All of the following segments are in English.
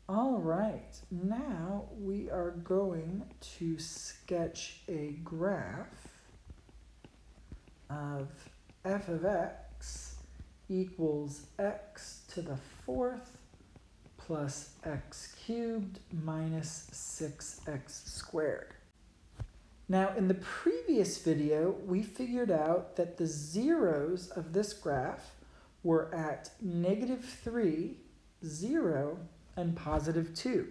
All right, now we are going to sketch a graph of f of x equals x to the fourth plus x cubed minus 6x squared. Now, in the previous video, we figured out that the zeros of this graph were at -3, 0, and +2.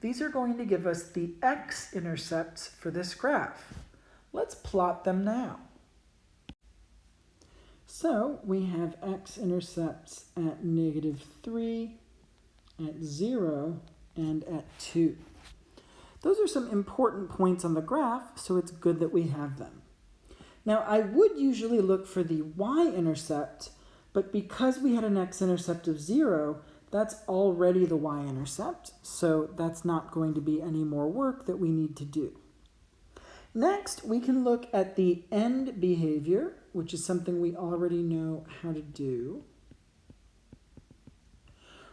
These are going to give us the x-intercepts for this graph. Let's plot them now. So we have x-intercepts at -3, at 0, and at 2. Those are some important points on the graph, so it's good that we have them. Now, I would usually look for the y-intercept, but because we had an x-intercept of 0, that's already the y-intercept, so that's not going to be any more work that we need to do. Next, we can look at the end behavior, which is something we already know how to do.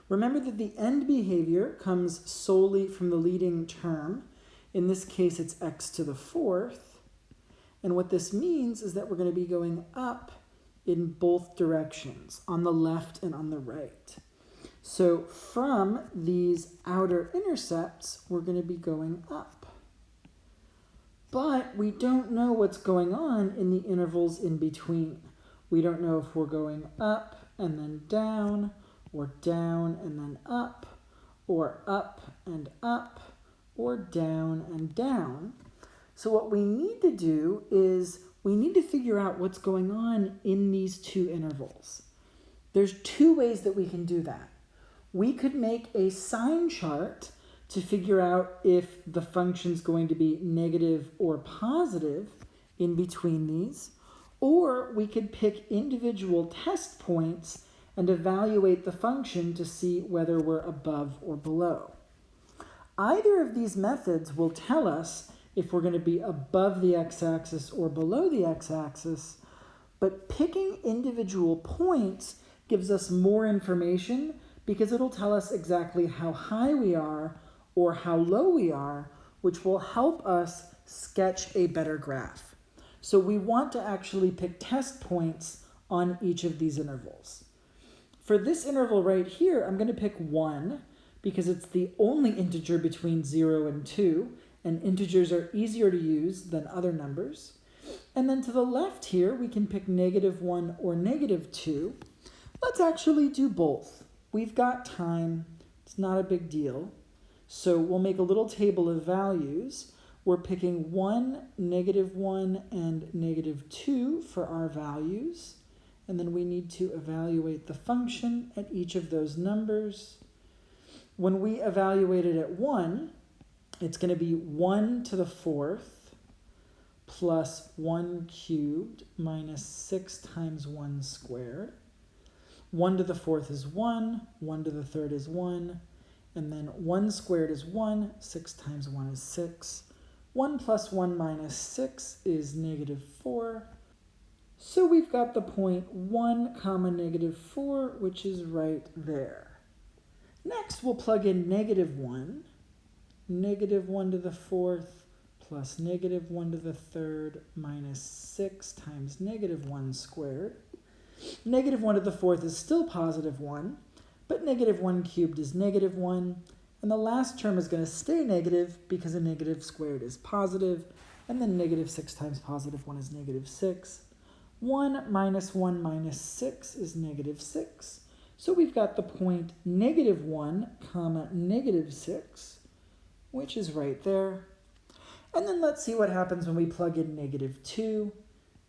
Remember that the end behavior comes solely from the leading term. In this case, it's x to the fourth. And what this means is that we're going to be going up in both directions, on the left and on the right. So from these outer intercepts, we're going to be going up. But we don't know what's going on in the intervals in between. We don't know if we're going up and then down, or down and then up, or up, or down and down. So what we need to do is we need to figure out what's going on in these two intervals. There's two ways that we can do that. We could make a sign chart to figure out if the function's going to be negative or positive in between these, or we could pick individual test points and evaluate the function to see whether we're above or below. Either of these methods will tell us if we're going to be above the x-axis or below the x-axis, but picking individual points gives us more information because it'll tell us exactly how high we are or how low we are, which will help us sketch a better graph. So we want to actually pick test points on each of these intervals. For this interval right here, I'm going to pick 1 because it's the only integer between 0 and 2, and integers are easier to use than other numbers. And then to the left here, we can pick -1 or -2. Let's actually do both. We've got time. It's not a big deal. So we'll make a little table of values. We're picking 1, -1, and -2 for our values. And then we need to evaluate the function at each of those numbers. When we evaluate it at 1, it's going to be 1 to the fourth plus 1 cubed minus 6 times 1 squared. 1 to the fourth is 1, 1 to the third is 1, and then 1 squared is 1, 6 times 1 is 6. 1 plus 1 minus 6 is -4. So we've got the point 1, -4, which is right there. Next, we'll plug in -1. -1 to the fourth plus -1 to the third minus 6 times -1 squared. -1 to the fourth is still +1, but -1 cubed is -1. And the last term is going to stay negative because a negative squared is positive, and then -6 times +1 is -6. 1 minus 1 minus 6 is -6. So we've got the point -1, -6, which is right there. And then let's see what happens when we plug in -2.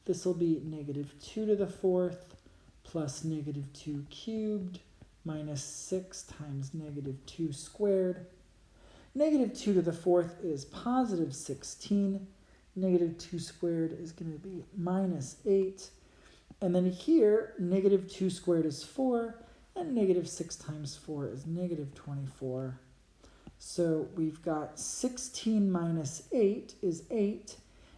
This will be -2 to the fourth plus -2 cubed minus 6 times -2 squared. -2 to the fourth is +16. -2 squared is going to be -8. And then here, -2 squared is 4, and -6 times 4 is -24. So we've got 16 minus 8 is 8,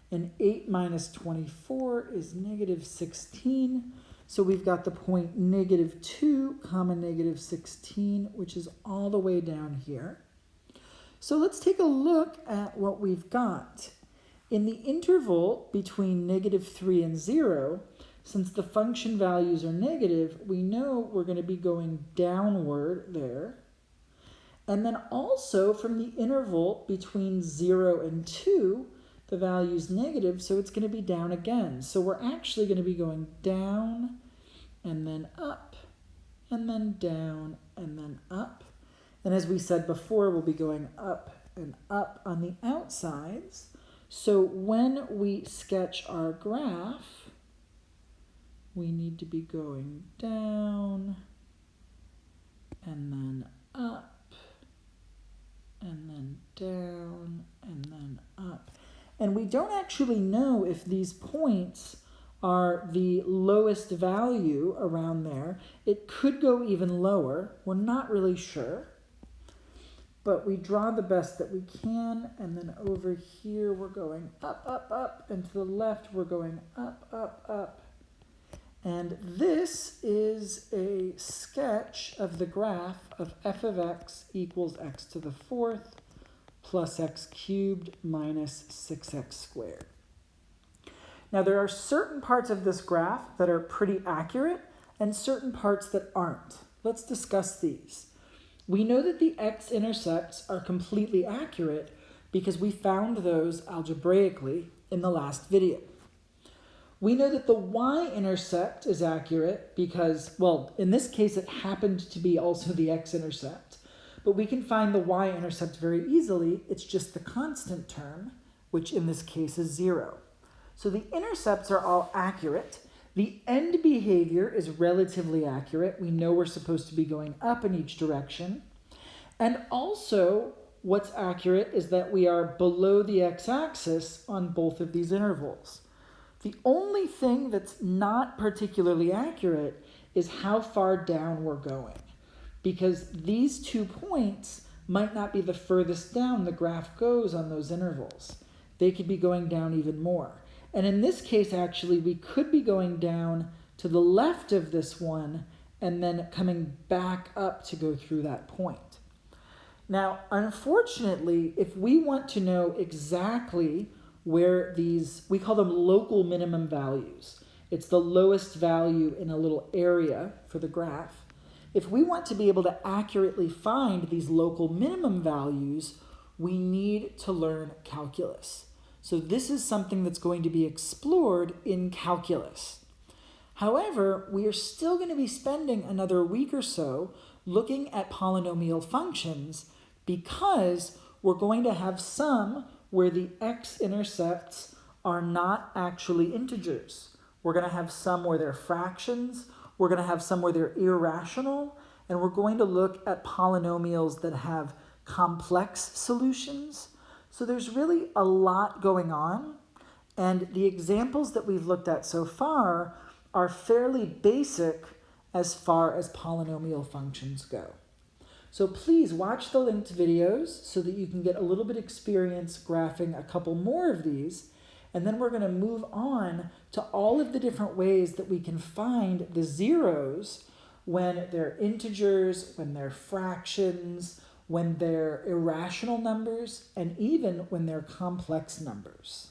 and 8 minus 24 is -16. So we've got the point -2, -16, which is all the way down here. So let's take a look at what we've got. In the interval between -3 and 0, since the function values are negative, we know we're going to be going downward there. And then also from the interval between 0 and 2, the value is negative, so it's going to be down again. So we're actually going to be going down and then up and then down and then up. And as we said before, we'll be going up and up on the outsides. So when we sketch our graph, we need to be going down and then up and then down and then up. And we don't actually know if these points are the lowest value around there. It could go even lower. We're not really sure. But we draw the best that we can, and then over here we're going up, up, up, and to the left we're going up, up, up. And this is a sketch of the graph of f of x equals x to the 4th plus x cubed minus 6x squared. Now there are certain parts of this graph that are pretty accurate and certain parts that aren't. Let's discuss these. We know that the x-intercepts are completely accurate because we found those algebraically in the last video. We know that the y-intercept is accurate because, well, in this case it happened to be also the x-intercept, but we can find the y-intercept very easily. It's just the constant term, which in this case is 0. So the intercepts are all accurate. The end behavior is relatively accurate. We know we're supposed to be going up in each direction. And also, what's accurate is that we are below the x-axis on both of these intervals. The only thing that's not particularly accurate is how far down we're going, because these 2 points might not be the furthest down the graph goes on those intervals. They could be going down even more. And in this case, actually, we could be going down to the left of this one and then coming back up to go through that point. Now, unfortunately, if we want to know exactly where these, we call them local minimum values. It's the lowest value in a little area for the graph. If we want to be able to accurately find these local minimum values, we need to learn calculus. So this is something that's going to be explored in calculus. However, we are still going to be spending another week or so looking at polynomial functions because we're going to have some where the x-intercepts are not actually integers. We're going to have some where they're fractions, we're going to have some where they're irrational, and we're going to look at polynomials that have complex solutions. So there's really a lot going on, and the examples that we've looked at so far are fairly basic as far as polynomial functions go. So please watch the linked videos so that you can get a little bit experience graphing a couple more of these, and then we're going to move on to all of the different ways that we can find the zeros when they're integers, when they're fractions, when they're irrational numbers, and even when they're complex numbers.